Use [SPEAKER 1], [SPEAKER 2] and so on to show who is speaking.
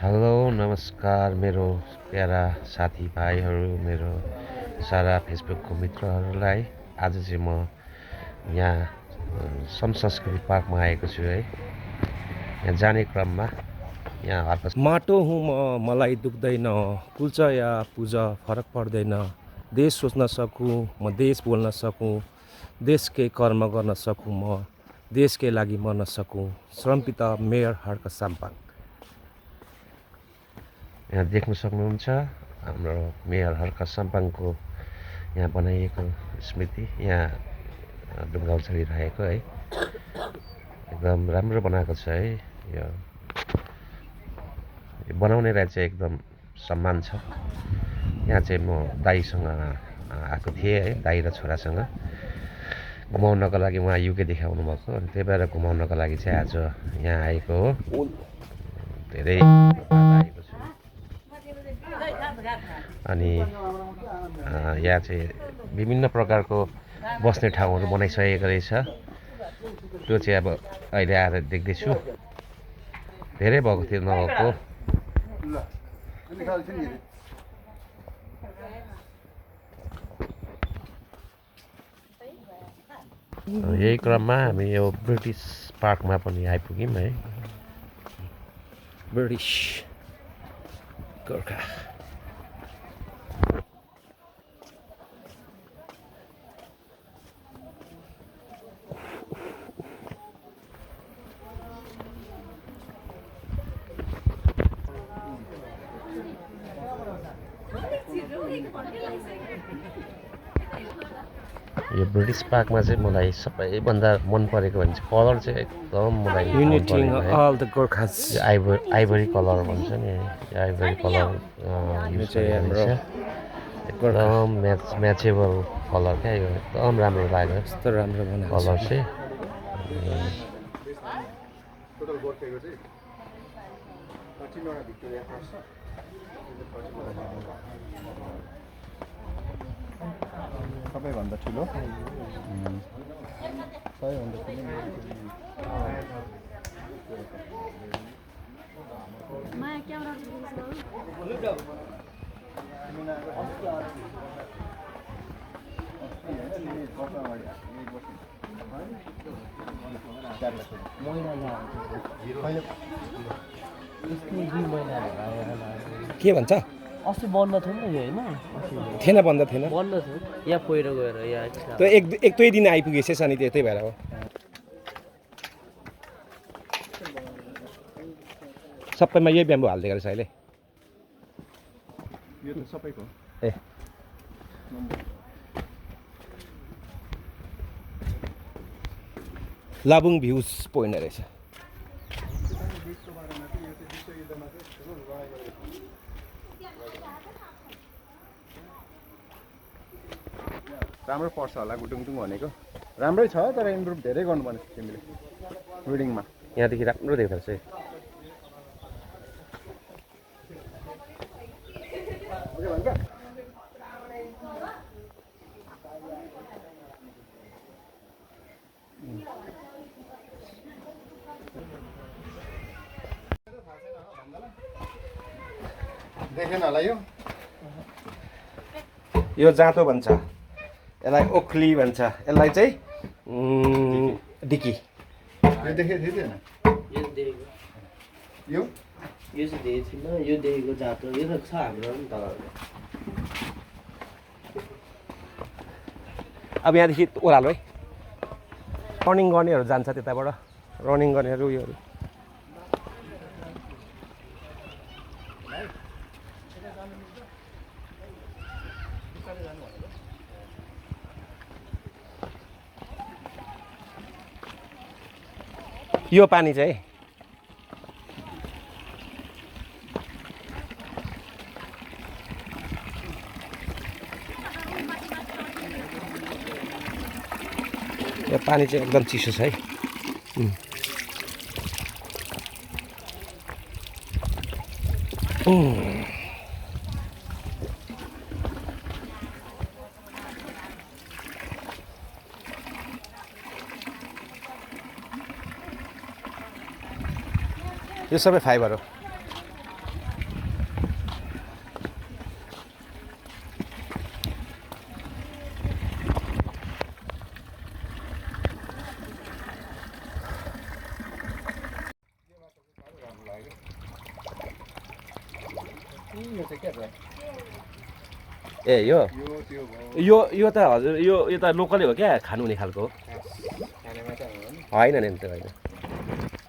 [SPEAKER 1] Hello नमस्कार मेरो para साथीभाइहरू मेरो सारा फेसबुकको मित्रहरूलाई आज चाहिँ म यहाँ सन संस्कृति पार्कमा आएको छु है। यहाँ जाने क्रममा यहाँ हर्कस
[SPEAKER 2] माटो हुँ म मलाई दुख्दैन कुल्छ या पूजा फरक पर्दैन देश सोच्न सकूँ म देश बोल्न सकूँ देशकै कर्म गर्न सकूँ म देशकै लागि मर्न सकूँ श्रमपिता मेयर हर्क साम्पाङ।
[SPEAKER 1] यहाँ देख्न सक्नुहुन्छ हाम्रो मेयर हर्क साम्पाङको यहाँ बनाइएको स्मृति यहाँ ढुङ्गा उचालिरहेको है। एकदम राम्रो बनाएको छ है। यो बनाउनेलाई चाहिँ एकदम सम्मान छ। यहाँ चाहिँ म दाइसँग आएको थिएँ है, दाइ र छोरासँग घुमाउनको लागि। उहाँ युकेदेखि आउनुभएको अनि त्यही भएर घुमाउनको लागि चाहिँ आज यहाँ आएको हो। धेरै आएको छु अनि यहाँ चाहिँ विभिन्न प्रकारको बस्ने ठाउँहरू बनाइसकेको रहेछ। त्यो चाहिँ अब अहिले आएर देख्दैछु। धेरै भएको थियो नभएको। यही क्रममा हामी यो ब्रिटिस पार्कमा पनि आइपुग्यौँ है।
[SPEAKER 2] ब्रिटिस गोर्खा
[SPEAKER 1] यो ब्रिटिस पार्कमा चाहिँ मलाई सबैभन्दा मन परेको भने चाहिँ कलर चाहिँ एकदम मलाई
[SPEAKER 2] uniting all the Gorkhas.
[SPEAKER 1] Ivory colour भन्छ नि, आइभरी कलर युज गरिरहेको छ। एकदम म्याचेबल कलर क्या, यो एकदम राम्रो लाग्यो।
[SPEAKER 2] यस्तो राम्रो बनाएको
[SPEAKER 1] कलर चाहिँ
[SPEAKER 3] सबैभन्दा ठुलो
[SPEAKER 2] के भन्छ?
[SPEAKER 4] अस्ति बन्द थियो नि यो होइन,
[SPEAKER 2] थिएन, बन्द थिएन,
[SPEAKER 4] बन्द थियो यहाँ पहिरो गएर यहाँ
[SPEAKER 2] त्यो एक दुई दिन आइपुगेछ अनि त्यही भएर हो। सबैमा यही ब्याम्बो हालिदिएको रहेछ अहिले।
[SPEAKER 3] यो त सबैको
[SPEAKER 2] ए लाबुङ भ्युज पोइन्ट रहेछ।
[SPEAKER 3] राम्रो पर्छ होला गुटुङटुङ भनेको राम्रै छ, तर इम्प्रुभ धेरै गर्नुपर्ने तिमीले रिडिङमा।
[SPEAKER 1] यहाँदेखि राम्रो देख्दो रहेछ।
[SPEAKER 3] देखेन होला
[SPEAKER 2] यो जाँतो भन्छ, यसलाई ओखली भन्छ, यसलाई चाहिँ डिकी।
[SPEAKER 3] यो देखेको थियो थिएन?
[SPEAKER 4] यो देखेको,
[SPEAKER 3] यो
[SPEAKER 4] यो चाहिँ देखेको थिइनँ, यो देखेको जातो यो त छ हाम्रो नि त।
[SPEAKER 2] अब यहाँदेखि ओह्रालो है, रनिङ गर्नेहरू जान्छ त्यताबाट, रनिङ गर्नेहरू उयोहरू। यो पानी चाहिँ यो पानी चाहिँ एकदम चिसो छ है। यो सबै फाइबर हो।
[SPEAKER 3] यो चाहिँ के छ
[SPEAKER 2] ए यो
[SPEAKER 3] यो त्यो भयो
[SPEAKER 2] यो त हजुर यो त लोकलै हो क्या खानु हुने खालको
[SPEAKER 3] खाने मात्रै हो नि
[SPEAKER 2] होइन नि त्यो होइन